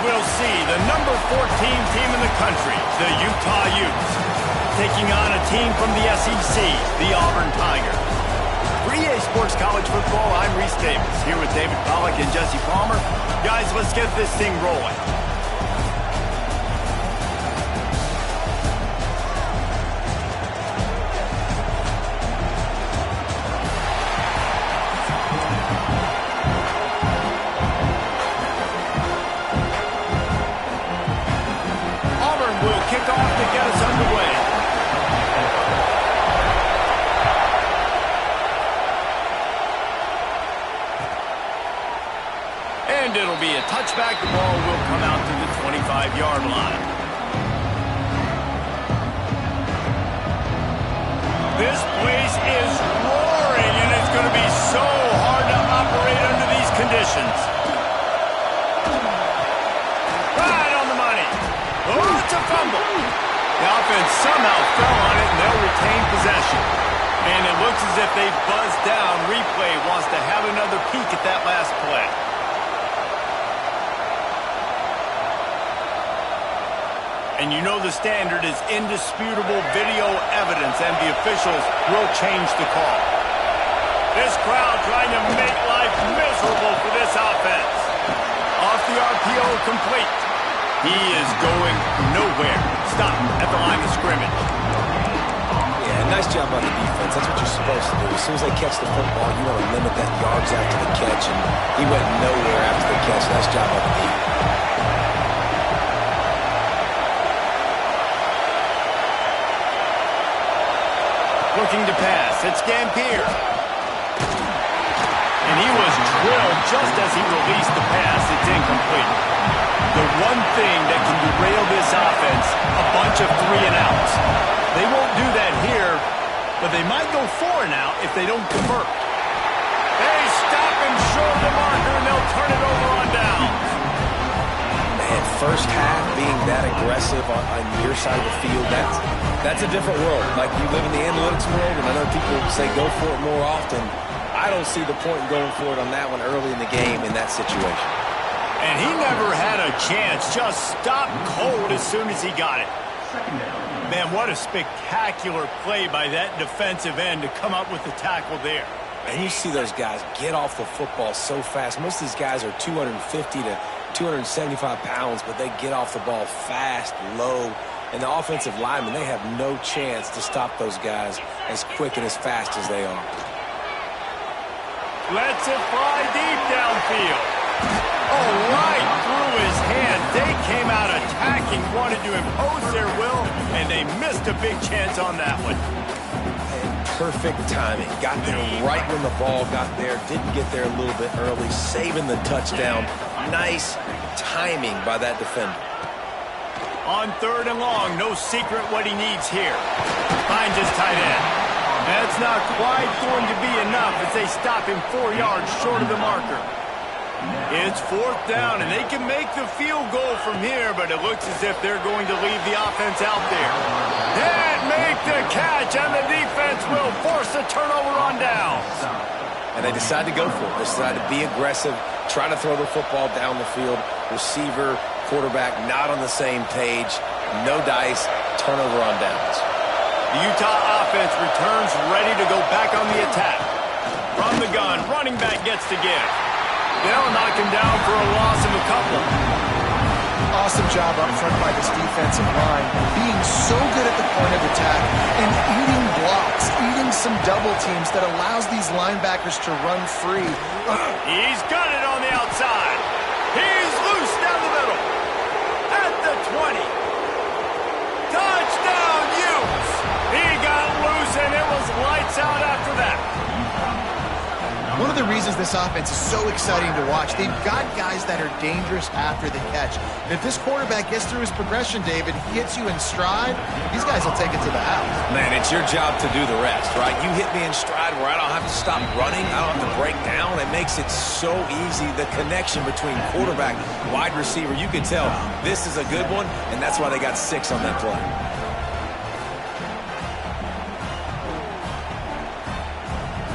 we'll see the number 14 team in the country, the Utah Utes, taking on a team from the SEC, the Auburn Tigers. For EA Sports College Football, I'm Reese Davis, here with David Pollack and Jesse Palmer. Guys, let's get this thing rolling. Auburn will kick off to get us underway. And it'll be a touchback. The ball will come out to the 25-yard line. This place is roaring, and it's going to be so hard to operate under these conditions. Right on the money. Oh, it's a fumble. The offense somehow fell on it, and they'll retain possession. And it looks as if they buzzed down. Replay wants to have another peek at that last play. And you know the standard is indisputable video evidence, and the officials will change the call. This crowd trying to make life miserable for this offense. Off the RPO, complete. He is going nowhere. Stop at the line of scrimmage. Yeah, nice job on the defense. That's what you're supposed to do. As soon as they catch the football, you want to limit that yards after the catch, and he went nowhere after the catch. Nice job on the defense. Looking to pass. It's Gampier. And he was drilled just as he released the pass. It's incomplete. The one thing that can derail this offense, a bunch of 3-and-outs. They won't do that here, but they might go 4-and-out if they don't convert. They stop him short of the marker, and they'll turn it over on downs. Man, first half being that aggressive on your side of the field, that's a different world. Like, you live in the analytics world, and I know people say go for it more often. I don't see the point in going for it on that one early in the game in that situation. And he never had a chance. Just stopped cold as soon as he got it. Man, what a spectacular play by that defensive end to come up with the tackle there. And you see those guys get off the football so fast. Most of these guys are 250 to 275 pounds, but they get off the ball fast, low. And the offensive linemen, they have no chance to stop those guys as quick and as fast as they are. Lets it fly deep downfield. Oh, right through his hand. They came out attacking, wanted to impose their will, and they missed a big chance on that one. And perfect timing. Got there right when the ball got there. Didn't get there a little bit early, saving the touchdown. Nice timing by that defender. On 3rd and long, no secret what he needs here. Finds his tight end. That's not quite going to be enough as they stop him 4 yards short of the marker. It's 4th down, and they can make the field goal from here, but it looks as if they're going to leave the offense out there. Can't make the catch, and the defense will force a turnover on downs. And they decide to go for it. They decide to be aggressive, try to throw the football down the field. Receiver, quarterback not on the same page. No dice, turnover on downs. The Utah offense returns ready to go back on the attack. From the gun, running back gets to give. They'll knock him down for a loss of a couple. Awesome job up front by this defensive line, being so good at the point of attack and eating blocks, eating some double teams that allows these linebackers to run free. He's got it on the outside. He's loose down the middle. At the 20. Touchdown, Utes. He got loose, and it was lights out after that. One of the reasons this offense is so exciting to watch, they've got guys that are dangerous after the catch. If this quarterback gets through his progression, David, he hits you in stride, these guys will take it to the house. Man, it's your job to do the rest, right? You hit me in stride where I don't have to stop running, I don't have to break down. It makes it so easy, the connection between quarterback, wide receiver. You can tell this is a good one, and that's why they got 6 on that play.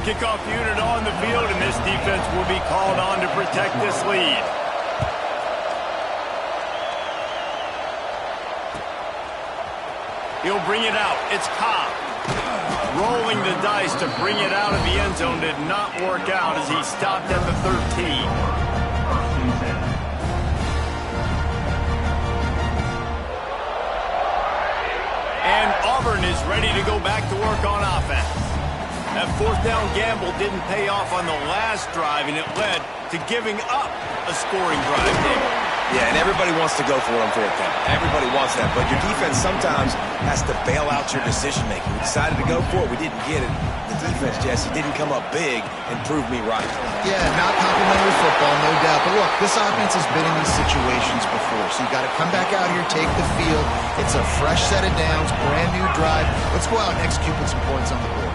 Kickoff unit on the field, and this defense will be called on to protect this lead. He'll bring it out. It's Cobb. Rolling the dice to bring it out of the end zone did not work out as he stopped at the 13. And Auburn is ready to go back to work on offense. That fourth down gamble didn't pay off on the last drive, and it led to giving up a scoring drive, David. Yeah, and everybody wants to go for it on fourth down. Everybody wants that, but your defense sometimes has to bail out your decision-making. We decided to go for it. We didn't get it. The defense, Jesse, didn't come up big and prove me right. Yeah, not complimentary football, no doubt. But look, this offense has been in these situations before, so you got to come back out here, take the field. It's a fresh set of downs, brand new drive. Let's go out and execute with some points on the board.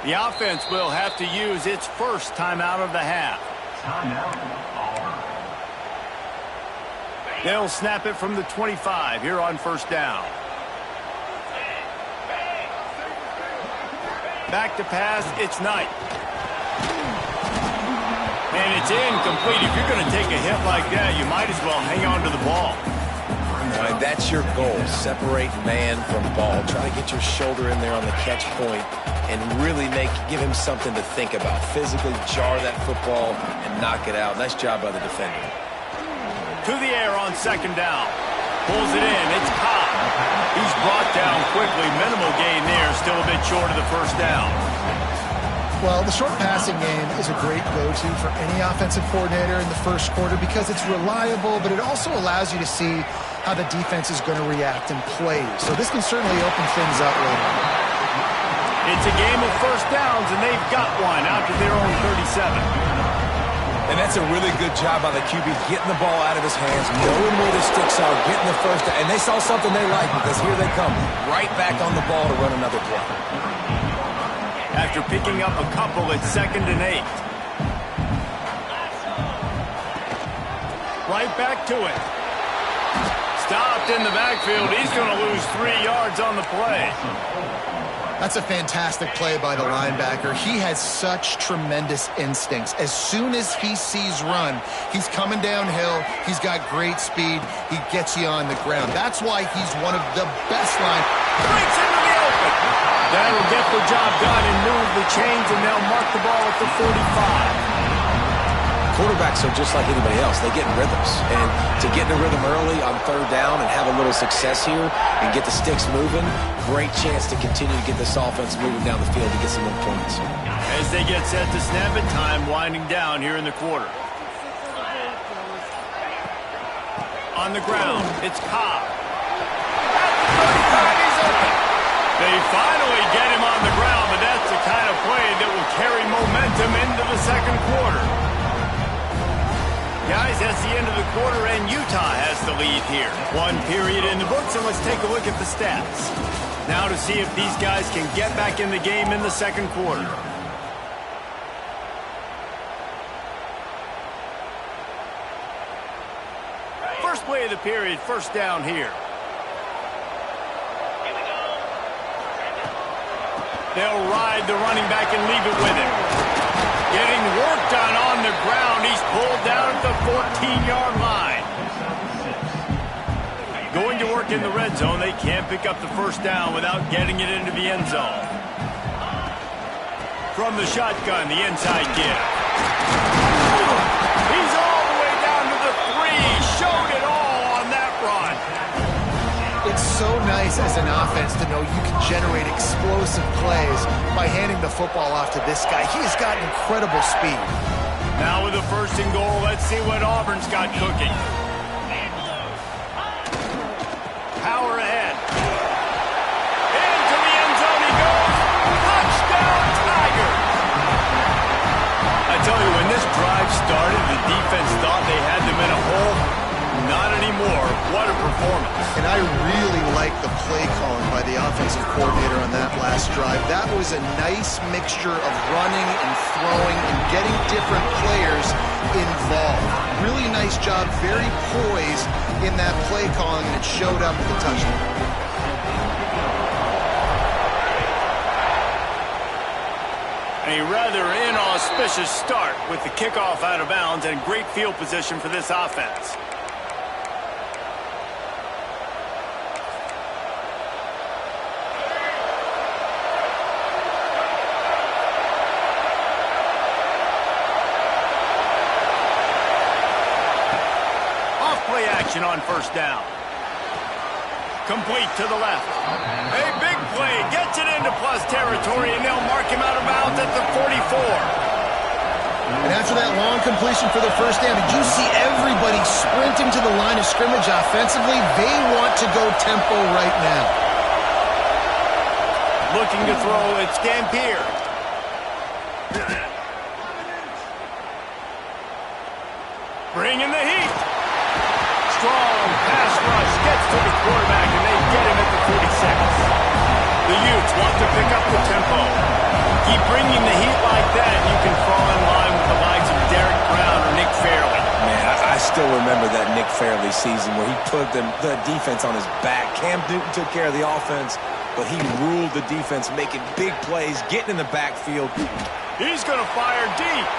The offense will have to use its first timeout of the half. They'll snap it from the 25 here on first down. Back to pass, it's Knight. And it's incomplete. If you're going to take a hit like that, you might as well hang on to the ball. Right, that's your goal. Separate man from ball. Try to get your shoulder in there on the catch point and really give him something to think about. Physically jar that football and knock it out. Nice job by the defender. To the air on second down. Pulls it in. It's Cobb. He's brought down quickly. Minimal gain there. Still a bit short of the first down. Well, the short passing game is a great go-to for any offensive coordinator in the first quarter because it's reliable, but it also allows you to see how the defense is going to react and play. So this can certainly open things up later. It's a game of first downs, and they've got one out to their own 37. And that's a really good job by the QB, getting the ball out of his hands, knowing where the sticks are, getting the first down. And they saw something they like because here they come, right back on the ball to run another play. After picking up a couple at 2nd and 8. Right back to it. Stopped in the backfield. He's going to lose 3 yards on the play. That's a fantastic play by the linebacker. He has such tremendous instincts. As soon as he sees run, he's coming downhill. He's got great speed. He gets you on the ground. That's why he's one of the best Breaks into the open. That'll get the job done and move the chains, and they'll mark the ball at the 45. Quarterbacks are just like anybody else. They get in rhythms. And to get in a rhythm early on third down and have a little success here and get the sticks moving, great chance to continue to get this offense moving down the field to get some more points. As they get set to snap it, time winding down here in the quarter. On the ground, it's Cobb. At the 35, he's open. They finally get him on the ground, but that's the kind of play that will carry momentum into the second quarter. Guys, that's the end of the quarter, and Utah has the lead here. 1 period in the books, and let's take a look at the stats. Now to see if these guys can get back in the game in the second quarter. First play of the period, first down here. They'll ride the running back and leave it with him. Getting work done on the ground. He's pulled down at the 14-yard line. Going to work in the red zone. They can't pick up the first down without getting it into the end zone. From the shotgun, the inside give. He's all the way down to the 3. Showed it all on that run. It's so nice as an offense to know you can generate explosive plays by handing the football off to this guy. He has got incredible speed. Now with the first and goal, let's see what Auburn's got cooking. Power ahead. Into the end zone he goes. Touchdown, Tiger. I tell you, when this drive started, the defense thought they had them in a hole. Not anymore. What a performance. And I really like the play calling by the offensive coordinator on that last drive. That was a nice mixture of running and throwing and getting different players involved. Really nice job, very poised in that play calling, and it showed up at the touchdown. A rather inauspicious start with the kickoff out of bounds and great field position for this offense. on first down. Complete to the left. A big play. Gets it into plus territory, and they'll mark him out of bounds at the 44. And after that long completion for the first down, did you see everybody sprinting to the line of scrimmage offensively? They want to go tempo right now. Looking to throw, it's Dampier. Bringing the heat. Strong pass rush gets to the quarterback, and they get him at the 46. The Utes want to pick up the tempo. Keep bringing the heat like that, you can fall in line with the likes of Derek Brown or Nick Fairley. Man, I still remember that Nick Fairley season where he put the defense on his back. Cam Newton took care of the offense, but he ruled the defense, making big plays, getting in the backfield. He's going to fire deep.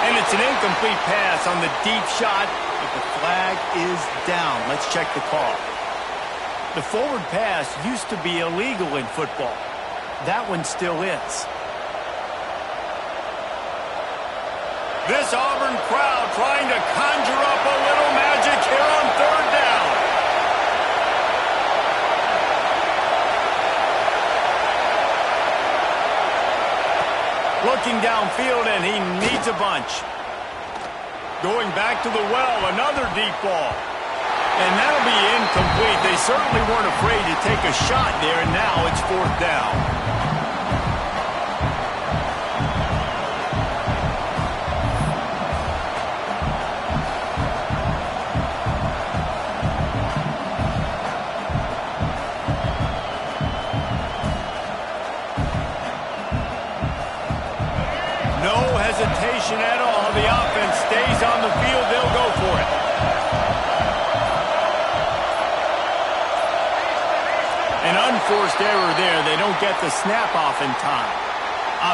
And it's an incomplete pass on the deep shot, but the flag is down. Let's check the call. The forward pass used to be illegal in football. That one still is. This Auburn crowd trying to conjure up a little magic here on third down. Looking downfield, and he needs a bunch. Going back to the well, another deep ball. And that'll be incomplete. They certainly weren't afraid to take a shot there, and now it's fourth down. Hesitation at all. The offense stays on the field. They'll go for it. An unforced error there. They don't get the snap off in time.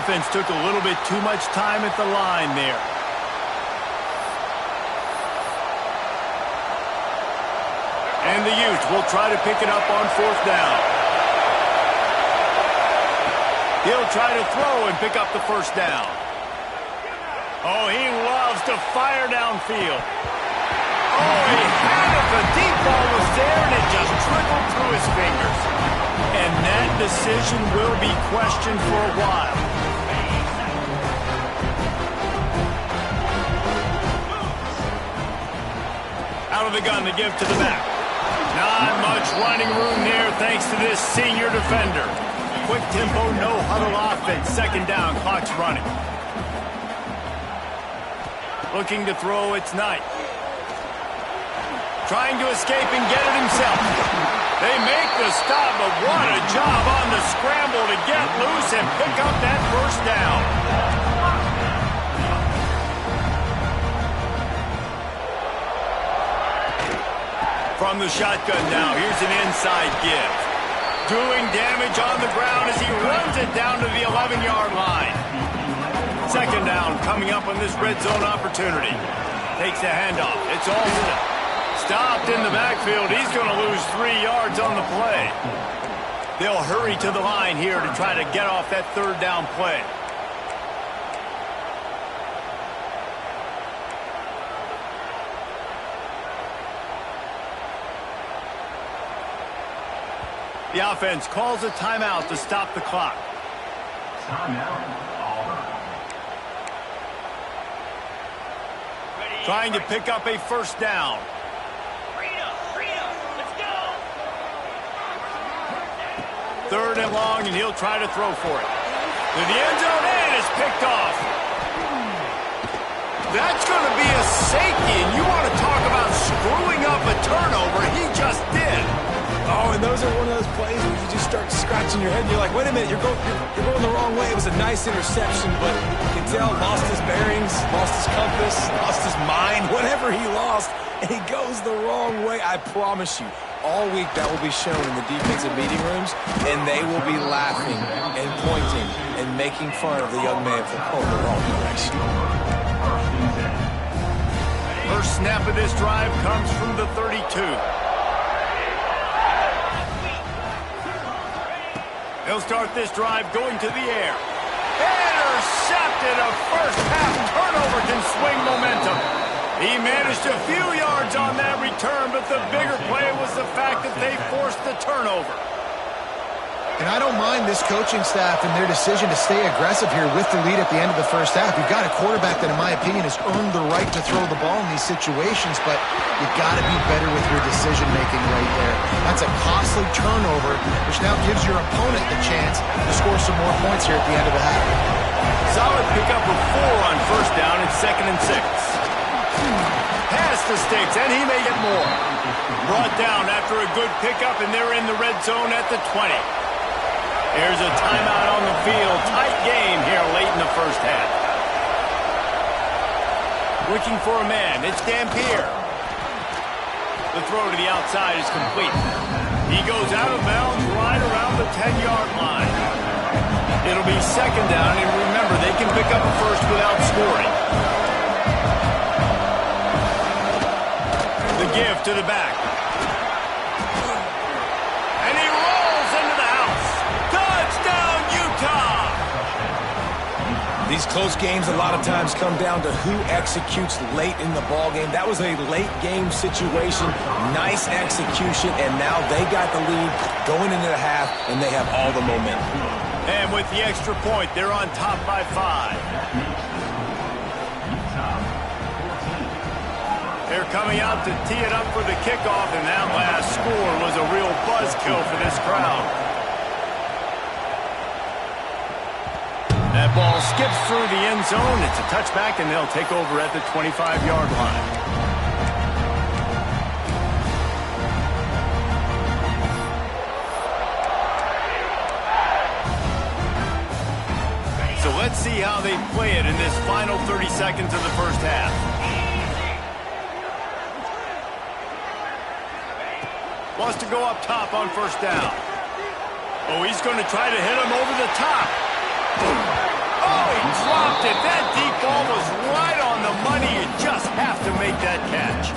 Offense took a little bit too much time at the line there. And the Utes will try to pick it up on fourth down. He'll try to throw and pick up the first down. Oh, he loves to fire downfield. Oh, he had it. The deep ball was there, and it just trickled through his fingers. And that decision will be questioned for a while. Out of the gun to give to the back. Not much running room there thanks to this senior defender. Quick tempo, no huddle offense. Second down, clock's running. Looking to throw, it's Knight. Trying to escape and get it himself. They make the stop, but what a job on the scramble to get loose and pick up that first down. From the shotgun now, here's an inside give. Doing damage on the ground as he runs it down to the 11-yard line. Second down coming up on this red zone opportunity. Takes the handoff. It's Alston. Stopped in the backfield. He's going to lose 3 yards on the play. They'll hurry to the line here to try to get off that third down play. The offense calls a timeout to stop the clock. Timeout. Trying to pick up a first down. Let's go. Third and long, and he'll try to throw for it. To the end zone, and it's picked off. That's going to be a safety, and you want to talk about screwing up a turnover. He just did. Oh, and those are one of those plays where you just start scratching your head. And you're like, wait a minute, you're going the wrong way. It was a nice interception, but you can tell lost his bearings, lost his compass, lost his mind, whatever he lost, and he goes the wrong way. I promise you, all week that will be shown in the defensive meeting rooms, and they will be laughing and pointing and making fun of the young man for going the wrong direction. First snap of this drive comes from the 32. They'll start this drive going to the air. Intercepted. A first half turnover can swing momentum. He managed a few yards on that return, but the bigger play was the fact that they forced the turnover. And I don't mind this coaching staff and their decision to stay aggressive here with the lead at the end of the first half. You've got a quarterback that, in my opinion, has earned the right to throw the ball in these situations, but you've got to be better with your decision-making right there. That's a costly turnover, which now gives your opponent the chance to score some more points here at the end of the half. Solid pickup of 4 on first down and 2nd and 6. Pass the sticks, and he may get more. Brought down after a good pickup, and they're in the red zone at the 20. Here's a timeout on the field. Tight game here late in the first half. Looking for a man. It's Dampier. The throw to the outside is complete. He goes out of bounds right around the 10-yard line. It'll be 2nd down, and remember, they can pick up a first without scoring. The give to the back. And he rolls into the house. Touchdown, Utah! These close games a lot of times come down to who executes late in the ball game. That was a late game situation. Nice execution, and now they got the lead going into the half, and they have all the momentum. And with the extra point, they're on top by 5. They're coming out to tee it up for the kickoff, and that last score was a real buzzkill for this crowd. That ball skips through the end zone. It's a touchback, and they'll take over at the 25-yard line. So let's see how they play it in this final 30 seconds of the first half. Wants to go up top on first down. Oh, he's going to try to hit him over the top. Oh, he dropped it. That deep ball was right on the money. You just have to make that catch.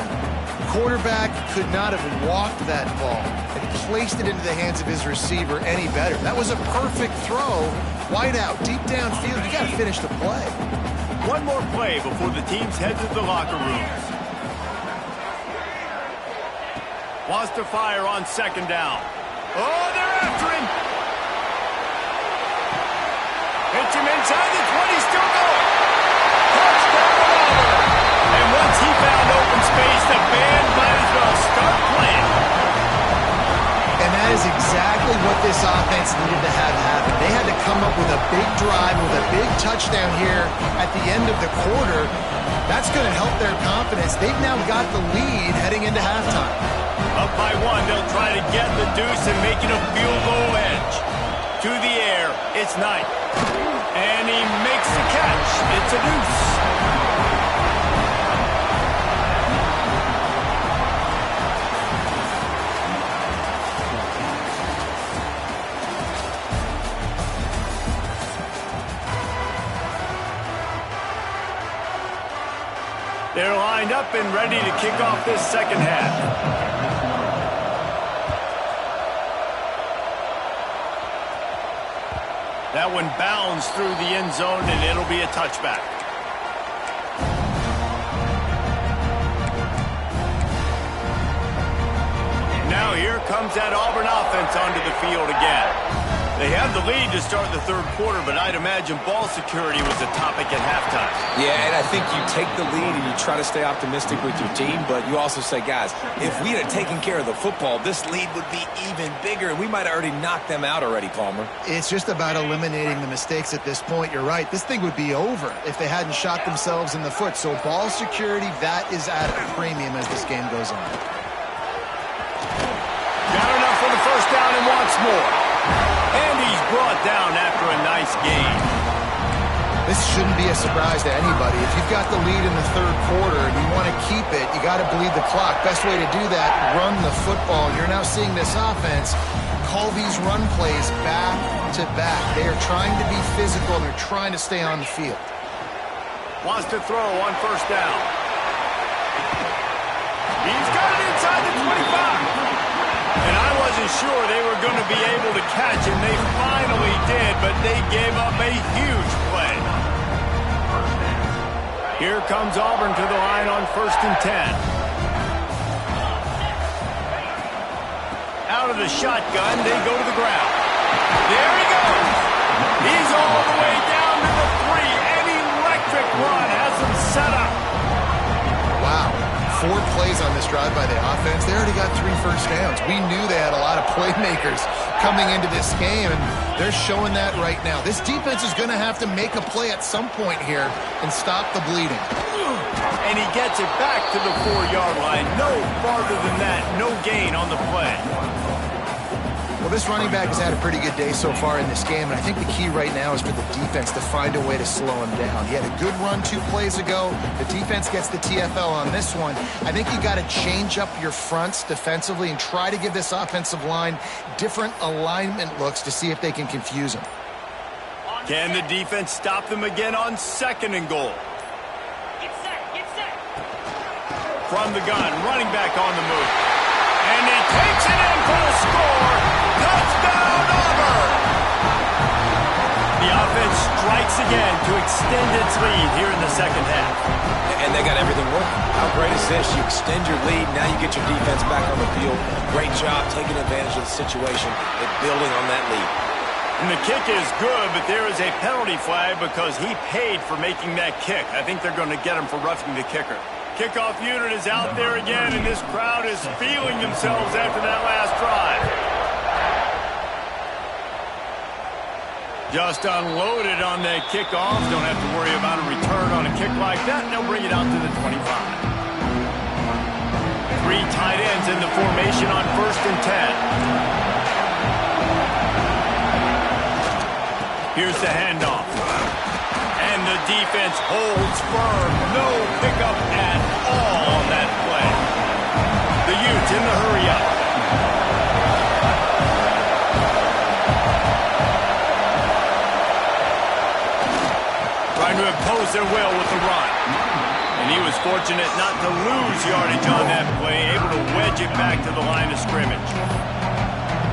Quarterback could not have walked that ball and placed it into the hands of his receiver any better. That was a perfect throw. Wide out, deep downfield. You got to finish the play. One more play before the teams head to the locker rooms. Wants to fire on 2nd down. Oh, they're after him. Hits him inside the 20, still going. Touchdown, Auburn. And once he found open space, the band might as well start playing. And that is exactly what this offense needed to have happen. They had to come up with a big drive, with a big touchdown here at the end of the quarter. That's going to help their confidence. They've now got the lead heading into halftime. Up by 1, they'll try to get the deuce and make it a field goal edge. To the air, it's Knight. And he makes the catch. It's a deuce. They're lined up and ready to kick off this second half. That one bounds through the end zone, and it'll be a touchback. Now here comes that Auburn offense onto the field again. They have the lead to start the third quarter, but I'd imagine ball security was a topic at halftime. Yeah, and I think you take the lead and you try to stay optimistic with your team, but you also say, guys, if we had taken care of the football, this lead would be even bigger, and we might have already knocked them out already, Palmer. It's just about eliminating the mistakes at this point. You're right. This thing would be over if they hadn't shot themselves in the foot. So ball security, that is at a premium as this game goes on. Got enough for the first down and wants more. And he's brought down after a nice gain. This shouldn't be a surprise to anybody. If you've got the lead in the third quarter and you want to keep it, you got to bleed the clock. Best way to do that, run the football. You're now seeing this offense call these run plays back to back. They are trying to be physical, and they're trying to stay on the field. Wants to throw on first down. He's got it inside the 25. And I wasn't sure they were going to be able to catch him. They finally did, but they gave up a huge play. Here comes Auburn to the line on 1st and 10. Out of the shotgun, they go to the ground. There he goes. He's all the way down to the 3. An electric run has him set up. Wow. 4 plays on this drive by the offense. They already got 3 first downs. We knew they had a lot of playmakers coming into this game, and they're showing that right now. This defense is going to have to make a play at some point here and stop the bleeding. And he gets it back to the 4-yard line. No farther than that. No gain on the play. Well, this running back has had a pretty good day so far in this game, and I think the key right now is for the defense to find a way to slow him down. He had a good run 2 plays ago. The defense gets the TFL on this one. I think you got to change up your fronts defensively and try to give this offensive line different alignment looks to see if they can confuse him. Can the defense stop them again on 2nd and goal? Get set, get set. From the gun, running back on the move. And he takes it in for the score. Touchdown, Auburn! The offense strikes again to extend its lead here in the 2nd half. And they got everything working. How great is this? You extend your lead, now you get your defense back on the field. Great job taking advantage of the situation and building on that lead. And the kick is good, but there is a penalty flag because he paid for making that kick. I think they're going to get him for roughing the kicker. Kickoff unit is out there again, and this crowd is feeling themselves after that last drive. Just unloaded on that kickoff. Don't have to worry about a return on a kick like that. They'll bring it out to the 25. 3 tight ends in the formation on 1st and 10. Here's the handoff. And the defense holds firm. No pickup at all on that play. The Utes in the hurry-up. Trying to impose their will with the run. And he was fortunate not to lose yardage on that play, able to wedge it back to the line of scrimmage.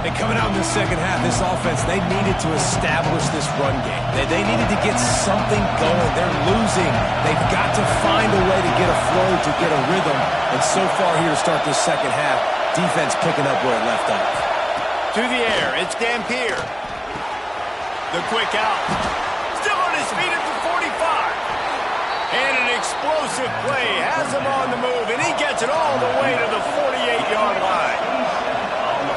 And coming out in the 2nd half, this offense, they needed to establish this run game. They needed to get something going. They're losing. They've got to find a way to get a flow, to get a rhythm. And so far here to start this 2nd half, defense picking up where it left off. To the air, it's Dampier. The quick out. Still on his feet at the 45. And an explosive play has him on the move, and he gets it all the way to the 48-yard line.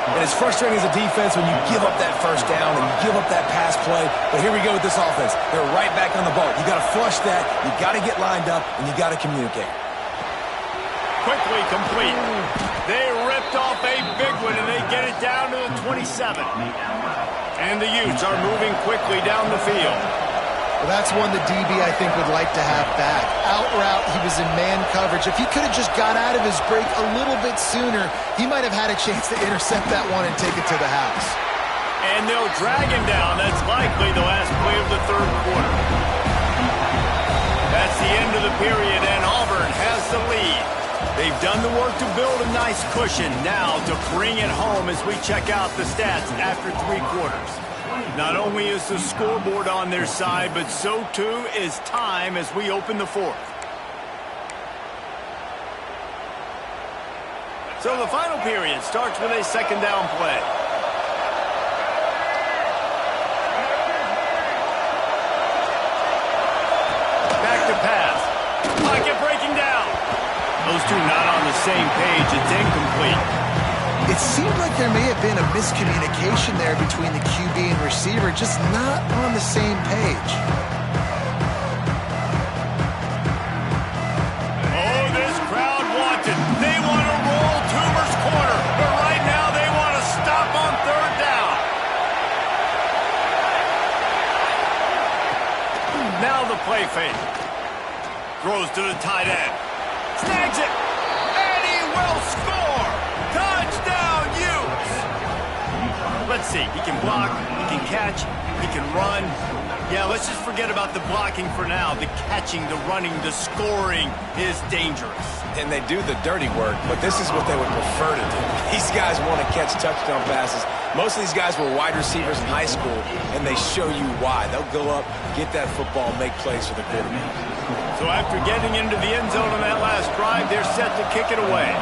And it's frustrating as a defense when you give up that first down and you give up that pass play. But here we go with this offense. They're right back on the ball. You got to flush that. You got to get lined up, and you got to communicate. Quickly complete. They ripped off a big one, and they get it down to the 27. And the Utes are moving quickly down the field. Well, that's one the DB, I think, would like to have back. Out route, he was in man coverage. If he could have just got out of his break a little bit sooner, he might have had a chance to intercept that one and take it to the house. And they'll drag him down. That's likely the last play of the 3rd quarter. That's the end of the period, and Auburn has the lead. They've done the work to build a nice cushion. Now to bring it home as we check out the stats after 3 quarters. Not only is the scoreboard on their side, but so too is time as we open the 4th. So the final period starts with a 2nd down play. Back to pass. Pocket breaking down. Those two not on the same page. It's incomplete. It seemed like there may have been a miscommunication there between the QB and receiver, just not on the same page. Oh, this crowd wants it. They want to roll Toomer's corner, but right now they want to stop on 3rd down. Now the play fake. Throws to the tight end. Snags it. And he will score. Touchdown, Utes! Let's see. He can block, he can catch, he can run. Yeah, let's just forget about the blocking for now. The catching, the running, the scoring is dangerous. And they do the dirty work, but this is what they would prefer to do. These guys want to catch touchdown passes. Most of these guys were wide receivers in high school, and they show you why. They'll go up, get that football, make plays for the quarterback. So after getting into the end zone on that last drive, they're set to kick it away.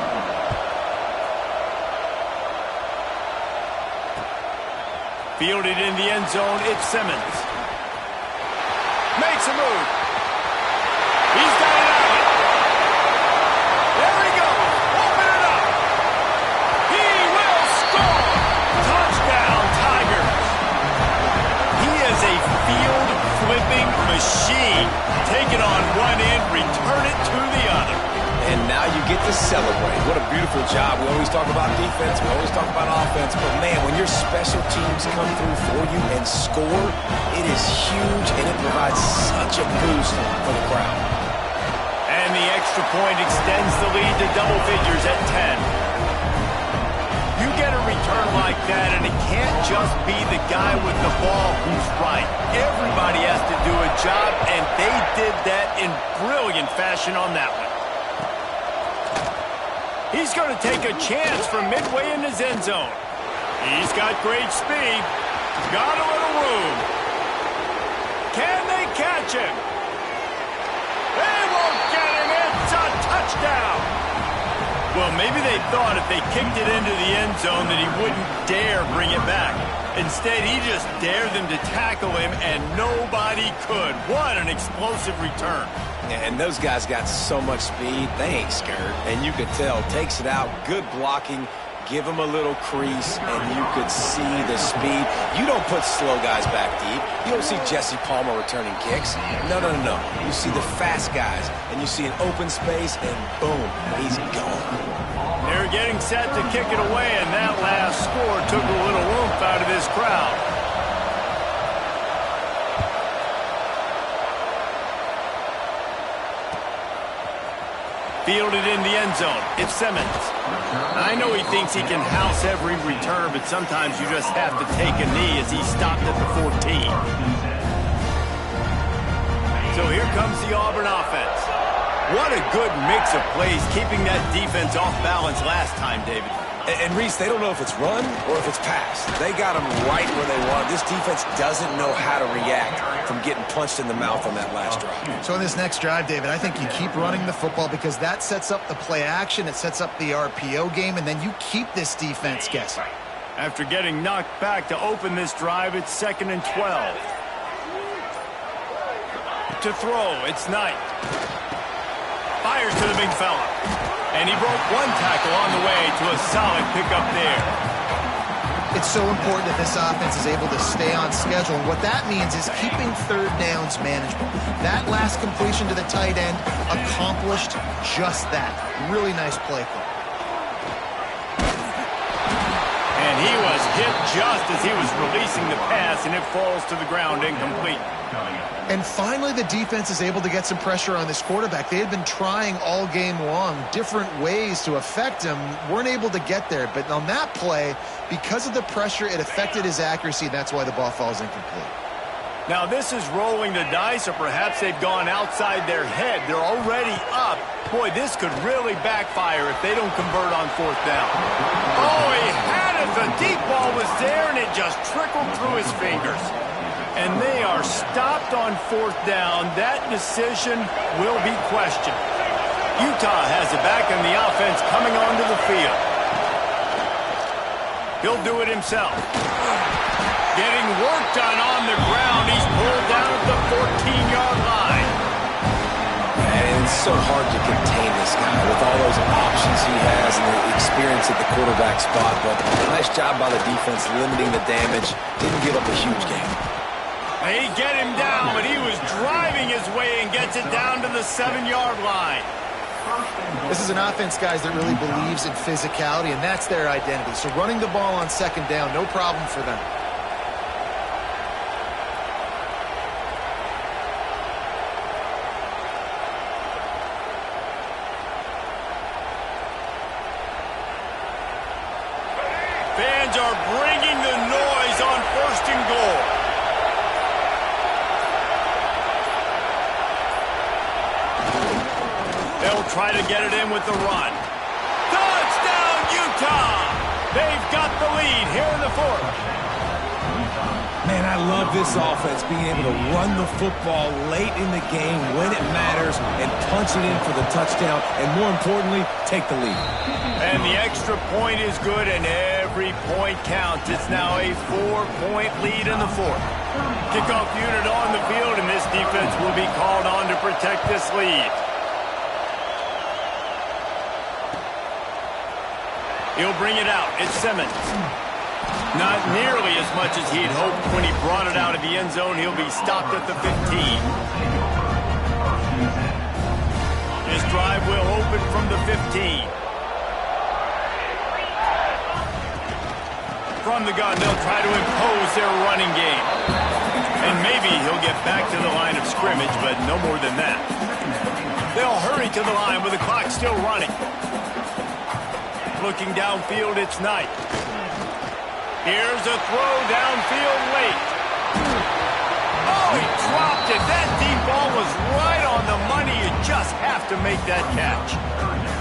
Fielded in the end zone, it's Simmons. Makes a move. He's got it out. There he goes. Open it up. He will score. Touchdown, Tigers. He is a field-flipping machine. Take it on one end, return it to the other. And now you get to celebrate. What a beautiful job. We always talk about defense. We always talk about offense. But, man, when your special teams come through for you and score, it is huge, and it provides such a boost for the crowd. And the extra point extends the lead to double figures at 10. You get a return like that, and it can't just be the guy with the ball who's right. Everybody has to do a job, and they did that in brilliant fashion on that one. He's going to take a chance from midway in his end zone. He's got great speed. Got a little room. Can they catch him? They won't get him. It's a touchdown. Well, maybe they thought if they kicked it into the end zone that he wouldn't dare bring it back. Instead, he just dared them to tackle him, and nobody could. What an explosive return. And those guys got so much speed, they ain't scared. And you could tell, takes it out, good blocking, give them a little crease, and you could see the speed. You don't put slow guys back deep. You don't see Jesse Palmer returning kicks. No. You see the fast guys, and you see an open space, and boom, he's gone. They're getting set to kick it away, and that last score took a little oomph out of this crowd. Fielded in the end zone, it's Simmons. I know he thinks he can house every return, but sometimes you just have to take a knee as he stopped at the 14. So here comes the Auburn offense. What a good mix of plays, keeping that defense off balance last time, David. And Reese, they don't know if it's run or if it's pass. They got them right where they want. This defense doesn't know how to react from getting punched in the mouth on that last drive. So in this next drive, David, I think you keep running the football because that sets up the play action, it sets up the RPO game, and then you keep this defense guessing. After getting knocked back to open this drive, it's 2nd and 12. To throw, it's Knight. Fires to the big fella. And he broke one tackle on the way to a solid pickup there. It's so important that this offense is able to stay on schedule, and what that means is keeping third downs manageable. That last completion to the tight end accomplished just that. Really nice play call. And he was hit just as he was releasing the pass, and it falls to the ground incomplete. And finally, the defense is able to get some pressure on this quarterback. They had been trying all game long different ways to affect him, weren't able to get there. But on that play, because of the pressure, it affected his accuracy, and that's why the ball falls incomplete. Now, this is rolling the dice, or perhaps they've gone outside their head. They're already up. Boy, this could really backfire if they don't convert on 4th down. Oh, he had it. The deep ball was there, and it just trickled through his fingers. And they are stopped on 4th down. That decision will be questioned. Utah has it back, and the offense coming onto the field. He'll do it himself. Getting work done on the ground. He's pulled down at the 14-yard line. And it's so hard to contain this guy with all those options he has and the experience at the quarterback spot. But nice job by the defense limiting the damage. Didn't give up a huge game. They get him down, but he was driving his way and gets it down to the 7-yard line. This is an offense, guys, that really believes in physicality, and that's their identity. So running the ball on 2nd down, no problem for them. Fans are bringing the noise on 1st and goal. They'll try to get it in with the run. Touchdown, Utah! They've got the lead here in the 4th. Man, I love this offense being able to run the football late in the game when it matters and punch it in for the touchdown, and more importantly, take the lead. And the extra point is good, and every point counts. It's now a 4-point lead in the fourth. Kickoff unit on the field, and this defense will be called on to protect this lead. He'll bring it out. It's Simmons. Not nearly as much as he'd hoped when he brought it out of the end zone. He'll be stopped at the 15. This drive will open from the 15. From the gun, they'll try to impose their running game. And maybe he'll get back to the line of scrimmage, but no more than that. They'll hurry to the line with the clock still running. Looking downfield, it's Knight. Here's a throw downfield late. Oh, he dropped it. That deep ball was right on the money. You just have to make that catch.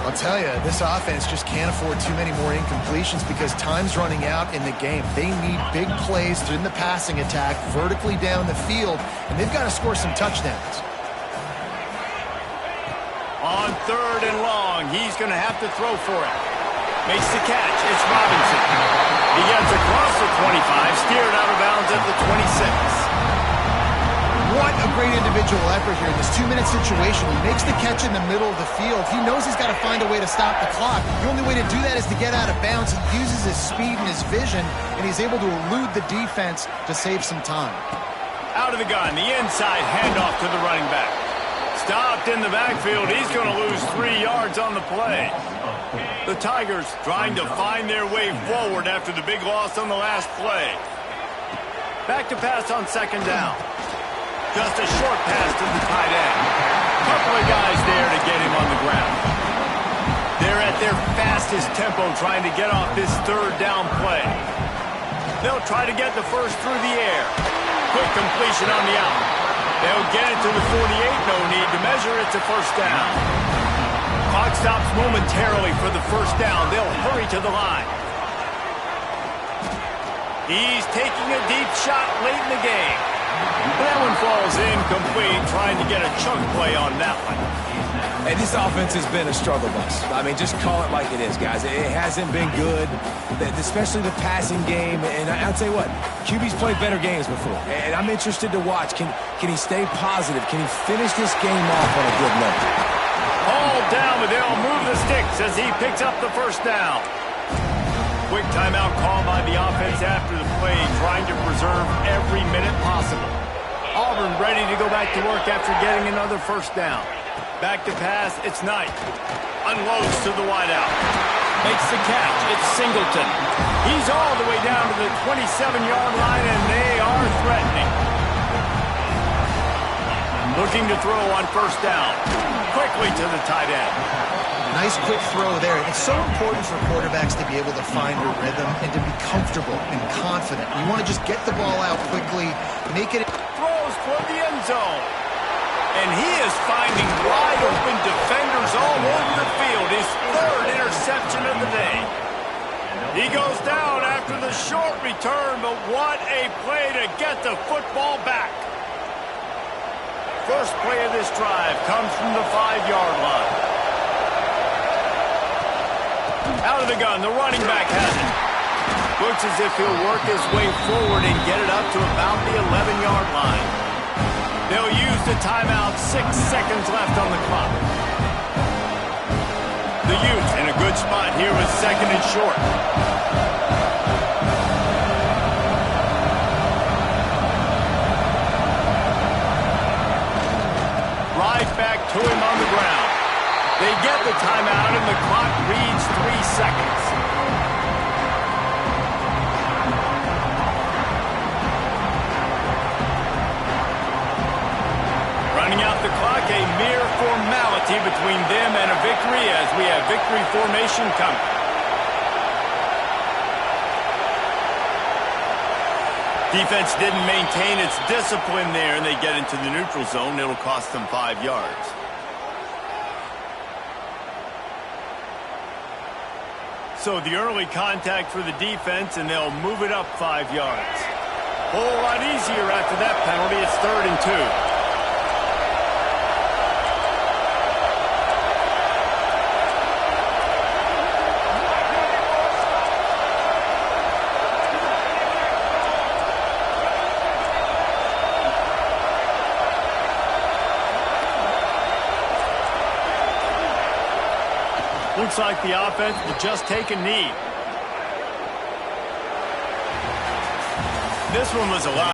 I'll tell you, this offense just can't afford too many more incompletions because time's running out in the game. They need big plays in the passing attack, vertically down the field, and they've got to score some touchdowns. On 3rd and long, he's going to have to throw for it. Makes the catch. It's Robinson. He gets across the 25, steered out of bounds at the 26. What a great individual effort here in this 2-minute situation. He makes the catch in the middle of the field. He knows he's got to find a way to stop the clock. The only way to do that is to get out of bounds. He uses his speed and his vision, and he's able to elude the defense to save some time. Out of the gun, the inside handoff to the running back. Stopped in the backfield. He's going to lose 3 yards on the play. The Tigers trying to find their way forward after the big loss on the last play. Back to pass on 2nd down. Just a short pass to the tight end. Couple of guys there to get him on the ground. They're at their fastest tempo trying to get off this 3rd down play. They'll try to get the first through the air. Quick completion on the out. They'll get it to the 48. No need to measure. It's a 1st down. Clock stops momentarily for the 1st down. They'll hurry to the line. He's taking a deep shot late in the game. That one falls incomplete, trying to get a chunk play on that one. And this offense has been a struggle bus. I mean, just call it like it is, guys. It hasn't been good, especially the passing game. And I'll tell you what, QB's played better games before. And I'm interested to watch. Can he stay positive? Can he finish this game off on a good note? All down, but they'll move the sticks as he picks up the 1st down. Quick timeout call by the offense after the play, trying to preserve every minute possible. Auburn ready to go back to work after getting another 1st down. Back to pass, it's Knight. Unloads to the wideout. Makes the catch, it's Singleton. He's all the way down to the 27-yard line, and they are threatening. Looking to throw on 1st down. Quickly to the tight end. Nice quick throw there. It's so important for quarterbacks to be able to find a rhythm and to be comfortable and confident. You want to just get the ball out quickly, make it... Throws for the end zone. And he is finding wide open defenders all over the field. His 3rd interception of the day. He goes down after the short return, but what a play to get the football back. First play of this drive comes from the 5-yard line. Out of the gun, the running back has it. Looks as if he'll work his way forward and get it up to about the 11-yard line. They'll use the timeout, 6 seconds left on the clock. The Utes in a good spot here with 2nd and short. Right back to him on the ground. They get the timeout, and the clock reads 3 seconds. Running out the clock, a mere formality between them and a victory as we have victory formation coming. Defense didn't maintain its discipline there, and they get into the neutral zone. It'll cost them 5 yards. So the early contact for the defense, and they'll move it up 5 yards. Whole lot easier after that penalty. It's 3rd and 2. Looks like the offense will just take a knee. This one was a lot.